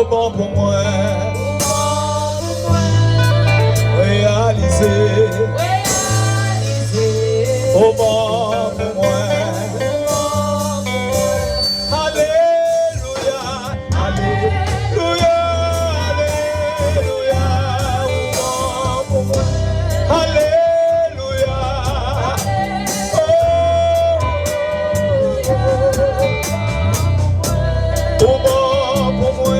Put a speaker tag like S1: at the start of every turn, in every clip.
S1: bon pour moi, réaliser, au bon pour moi. Alléluia, Alléluia, Alléluia, au bon pour moi. Alléluia, au bon pour moi.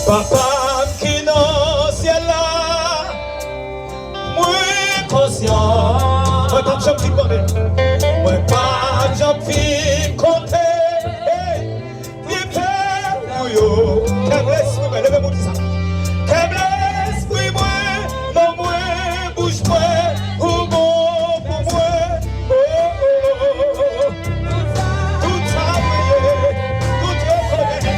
S1: Papa qui dans ciel là, moi conscient, moi pas j'en puis parler, moi pas j'en puis compter, ni peur ou yo, qu'elle laisse moi, levez-moi dit ça, qu'elle laisse moi, non moi bouge moi, ou bon pour moi, tout ça tout je connais.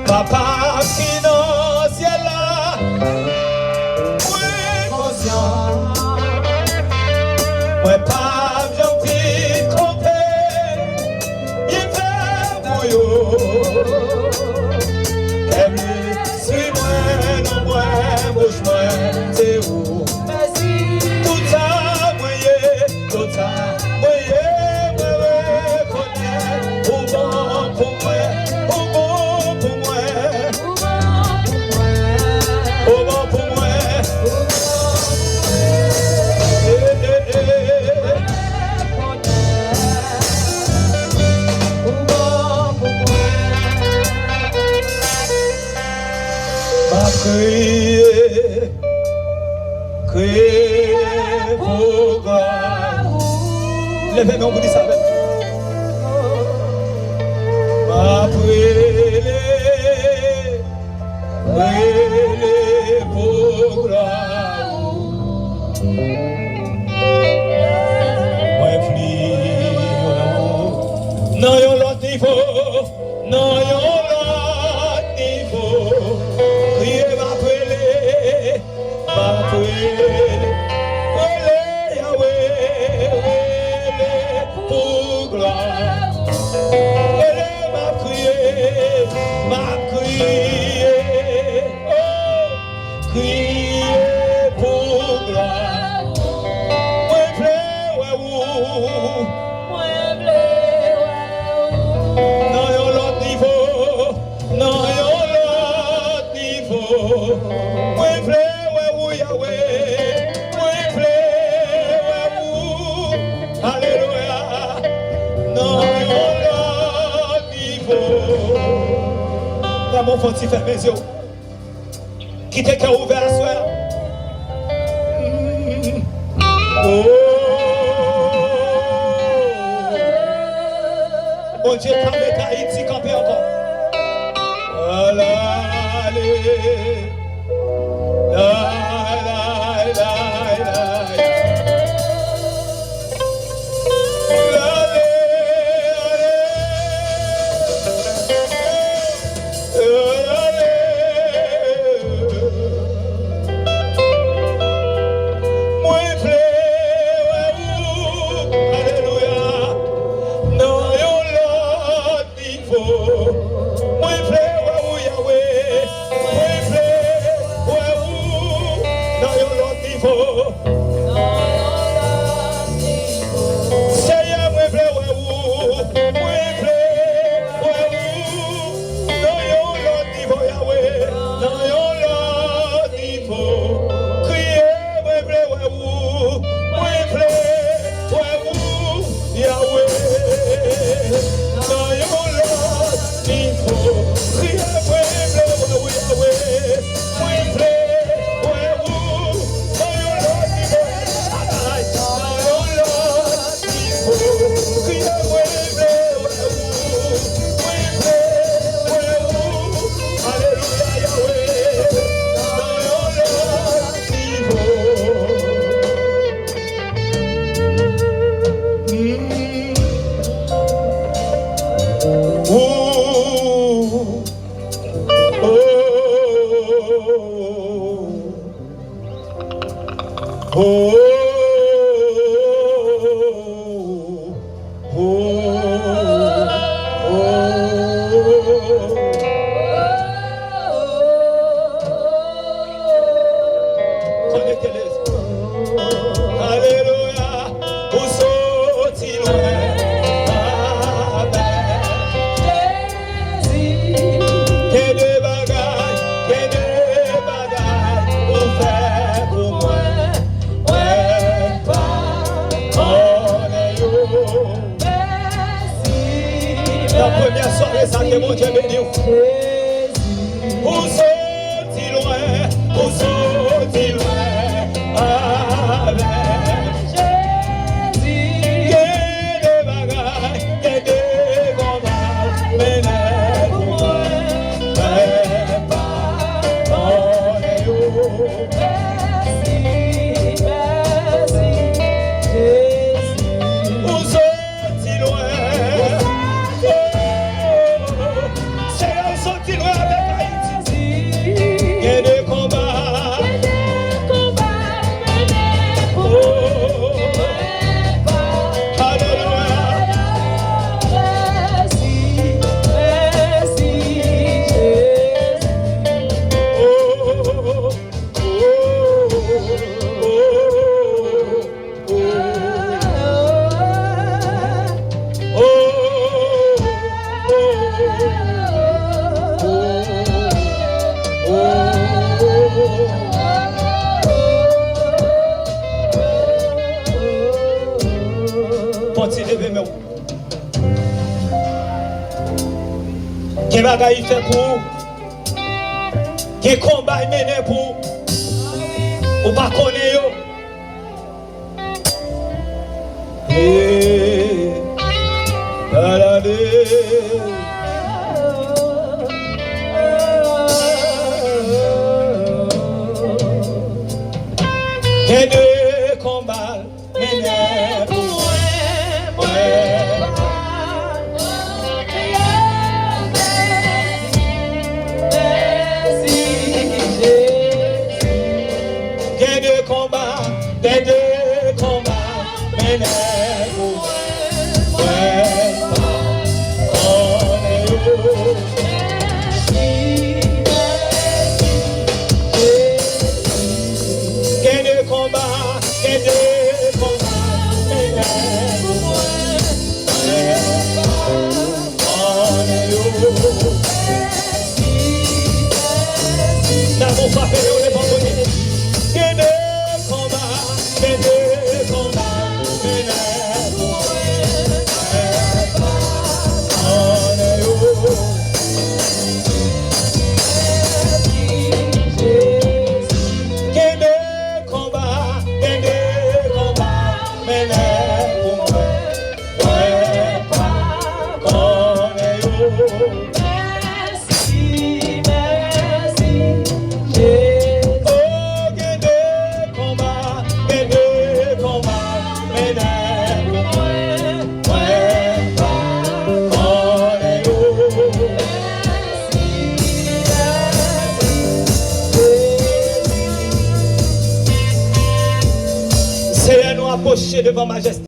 S1: Papa qui dans ciel là, moi conscient, moi pas j'en puis compter, il fait bouillot, qu'elle suit moi, non moi, bouge moi, c'est où, tout ça, voyez, tout ça, voyez, moi, connais, au bon pour moi. Crier, crier pour God. Levez-moi, vous dites ça. Ma prier, prier pour God. Moi plus, non yon l'autre niveau, non yon l'autre niveau. Crier ma prier, ma prier, prier Yahweh, pour gloire. Ma prier, oh, crier pour gloire. Moi plaît, ouais, ou, non yon l'autre niveau. mon faut faire mes yeux. Qui t'es qu'à ouvert à soir. Oh. Bon Dieu, quand met Haïti camper encore. La première soirée, ça que mon Dieu béni. Où sont-ils loin? Où sont-ils loin? Avec Jésus. Quel des bagailles, quel des combats, mais n'est pour moi. Mais pardonnez-vous. Merci, merci, Jésus. Où sont-ils loin? Quel bagaille fait pour, quel combat mené pour, ou pas connaître. Quel combat mené pour. Des deux combats, mais n'est-vous Quel deux combats, mais n'est-vous n'avons pas fait le pardonner. Que de combat, mais péché devant majesté.